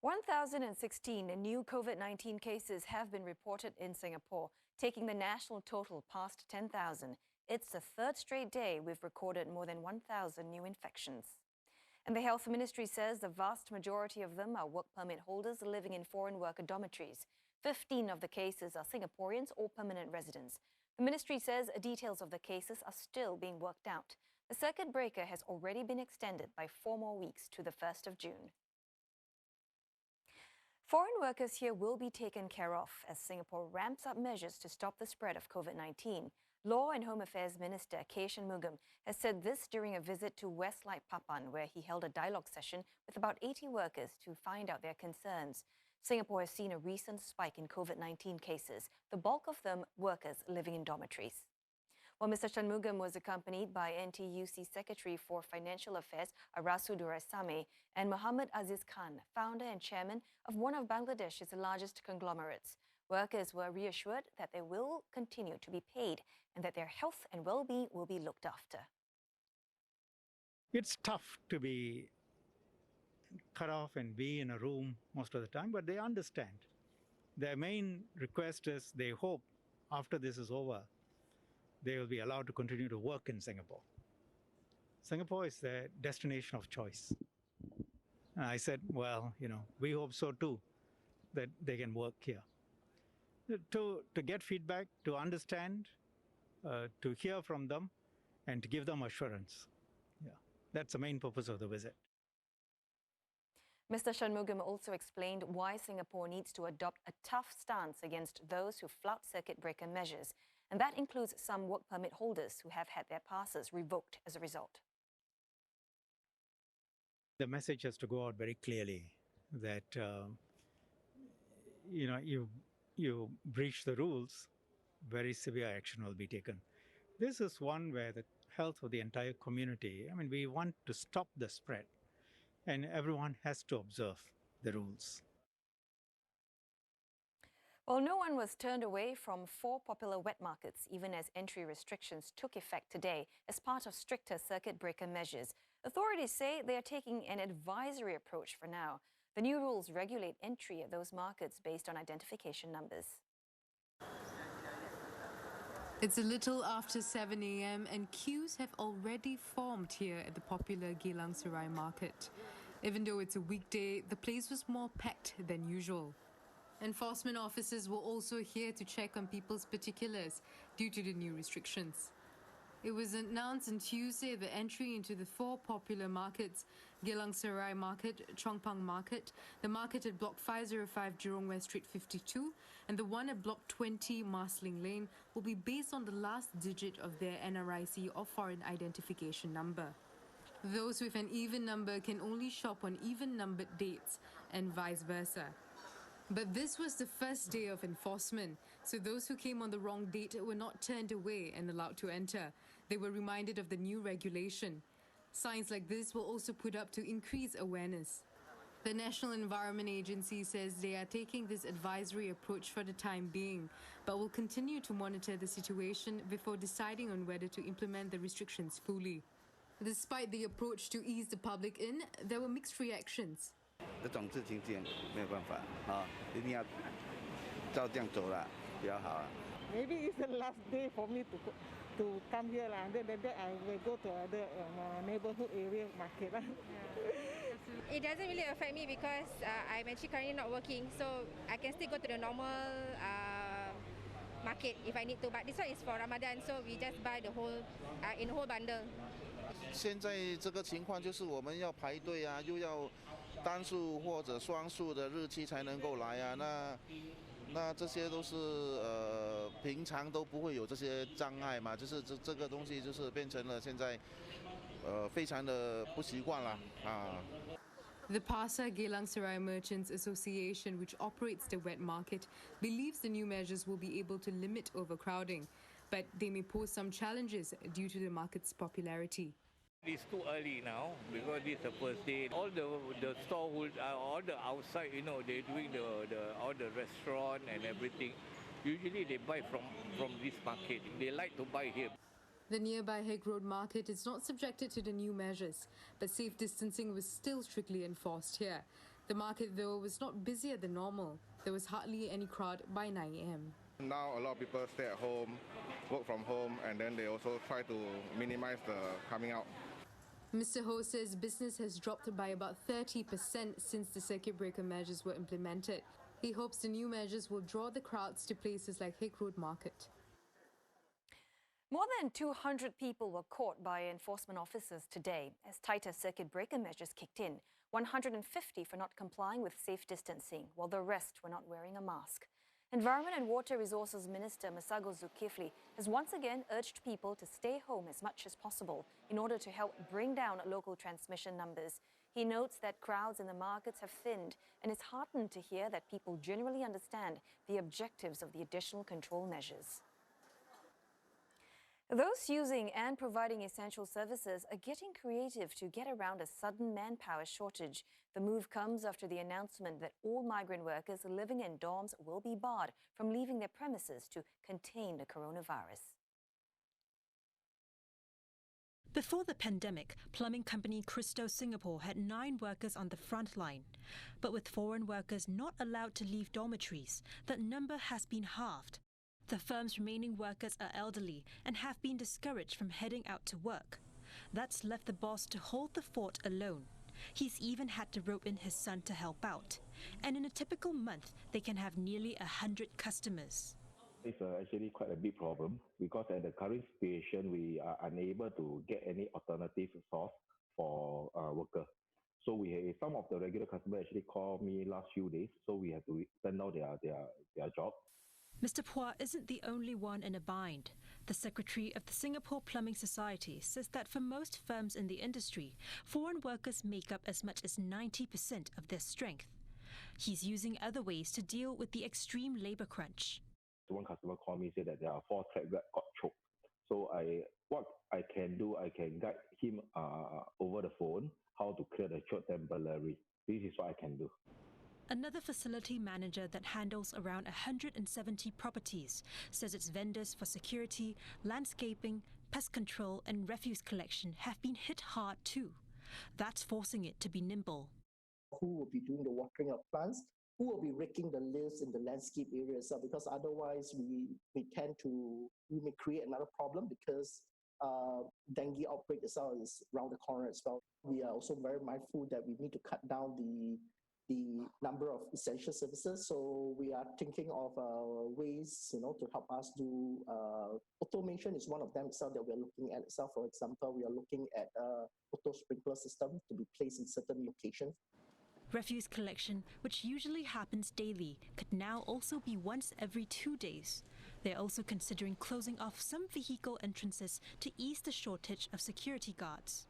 1,016 new COVID-19 cases have been reported in Singapore, taking the national total past 10,000. It's the third straight day we've recorded more than 1,000 new infections. And the Health Ministry says the vast majority of them are work permit holders living in foreign worker dormitories. 15 of the cases are Singaporeans or permanent residents. The ministry says details of the cases are still being worked out. The circuit breaker has already been extended by 4 more weeks to the 1st of June. Foreign workers here will be taken care of as Singapore ramps up measures to stop the spread of COVID-19. Law and Home Affairs Minister K. Shanmugam has said this during a visit to Westlite Papan, where he held a dialogue session with about 80 workers to find out their concerns. Singapore has seen a recent spike in COVID-19 cases, the bulk of them workers living in dormitories. Well, Mr. Shanmugam was accompanied by NTUC Secretary for Financial Affairs Arasu Duraisame and Muhammad Aziz Khan, founder and chairman of one of Bangladesh's largest conglomerates. Workers were reassured that they will continue to be paid and that their health and well-being will be looked after. It's tough to be cut off and be in a room most of the time, but they understand. Their main request is they hope after this is over, they will be allowed to continue to work in Singapore. Singapore is their destination of choice. And I said, well, we hope so too, that they can work here. To get feedback, to understand, to hear from them, and to give them assurance. Yeah, that's the main purpose of the visit. Mr. Shanmugam also explained why Singapore needs to adopt a tough stance against those who flout circuit breaker measures, and that includes some work permit holders who have had their passes revoked as a result. The message has to go out very clearly that, you breach the rules, very severe action will be taken. This is one where the health of the entire community, we want to stop the spread, and everyone has to observe the rules. Well, no one was turned away from 4 popular wet markets, even as entry restrictions took effect today as part of stricter circuit breaker measures. Authorities say they are taking an advisory approach for now. The new rules regulate entry at those markets based on identification numbers. It's a little after 7 a.m. and queues have already formed here at the popular Geylang Serai market. Even though it's a weekday, the place was more packed than usual. Enforcement officers were also here to check on people's particulars due to the new restrictions. It was announced on Tuesday that entry into the 4 popular markets, Geylang Serai Market, Chong Pang Market, the market at Block 505 Jurong West Street 52, and the one at Block 20 Marsiling Lane will be based on the last digit of their NRIC or foreign identification number. Those with an even number can only shop on even-numbered dates, and vice versa. But this was the first day of enforcement, so those who came on the wrong date were not turned away and allowed to enter. They were reminded of the new regulation. Signs like this were also put up to increase awareness. The National Environment Agency says they are taking this advisory approach for the time being, but will continue to monitor the situation before deciding on whether to implement the restrictions fully. Despite the approach to ease the public in, there were mixed reactions. 这种事情没有办法啊，一定要照这样走了，比较好啊。Maybe it's the last day for me to come here lah. Then I will go to other neighborhood area market lah. It doesn't really affect me because I'm actually currently not working, so I can still go to the normal market if I need to. But this one is for Ramadan, so we just buy the whole in the whole bundle. 现在这个情况就是我们要排队啊，又要单数或者双数的日期才能够来啊。那这些都是平常都不会有这些障碍嘛，就是这个东西就是变成了现在非常的不习惯了啊。The Pasar Geylang Serai Merchants Association, which operates the wet market, believes the new measures will be able to limit overcrowding, but they may pose some challenges due to the market's popularity. It's too early now because this is the first day. All the stallholders, all the outside, they're doing all the restaurant and everything. Usually they buy from this market. They like to buy here. The nearby Hague Road market is not subjected to the new measures, but safe distancing was still strictly enforced here. The market, though, was not busier than normal. There was hardly any crowd by 9 a.m. Now a lot of people stay at home, work from home, and then they also try to minimize the coming out. Mr. Ho says business has dropped by about 30% since the circuit breaker measures were implemented. He hopes the new measures will draw the crowds to places like Hick Road Market. More than 200 people were caught by enforcement officers today as tighter circuit breaker measures kicked in. 150 for not complying with safe distancing, while the rest were not wearing a mask. Environment and Water Resources Minister Massago Zulkifli has once again urged people to stay home as much as possible in order to help bring down local transmission numbers. He notes that crowds in the markets have thinned and is heartened to hear that people generally understand the objectives of the additional control measures. Those using and providing essential services are getting creative to get around a sudden manpower shortage. The move comes after the announcement that all migrant workers living in dorms will be barred from leaving their premises to contain the coronavirus. Before the pandemic, plumbing company Christo Singapore had 9 workers on the front line. But with foreign workers not allowed to leave dormitories, that number has been halved. The firm's remaining workers are elderly and have been discouraged from heading out to work. That's left the boss to hold the fort alone. He's even had to rope in his son to help out. And in a typical month, they can have nearly 100 customers. It's actually quite a big problem because at the current situation, we are unable to get any alternative source for workers. So some of the regular customers actually called me last few days, so we have to turn down their job. Mr. Phua isn't the only one in a bind. The secretary of the Singapore Plumbing Society says that for most firms in the industry, foreign workers make up as much as 90% of their strength. He's using other ways to deal with the extreme labor crunch. One customer called me and said that there are 4 track that got choked. So what I can do, I can guide him over the phone how to clear the choke temporarily. This is what I can do. Another facility manager that handles around 170 properties says its vendors for security, landscaping, pest control and refuse collection have been hit hard too. That's forcing it to be nimble. Who will be doing the watering of plants? Who will be raking the leaves in the landscape areas? Because otherwise we may create another problem because dengue outbreak itself is around the corner as well. We are also very mindful that we need to cut down the number of essential services. So we are thinking of ways, to help us do automation is one of them itself that we are looking at itself. For example, we are looking at auto sprinkler system to be placed in certain locations. Refuse collection, which usually happens daily, could now also be once every 2 days. They're also considering closing off some vehicle entrances to ease the shortage of security guards.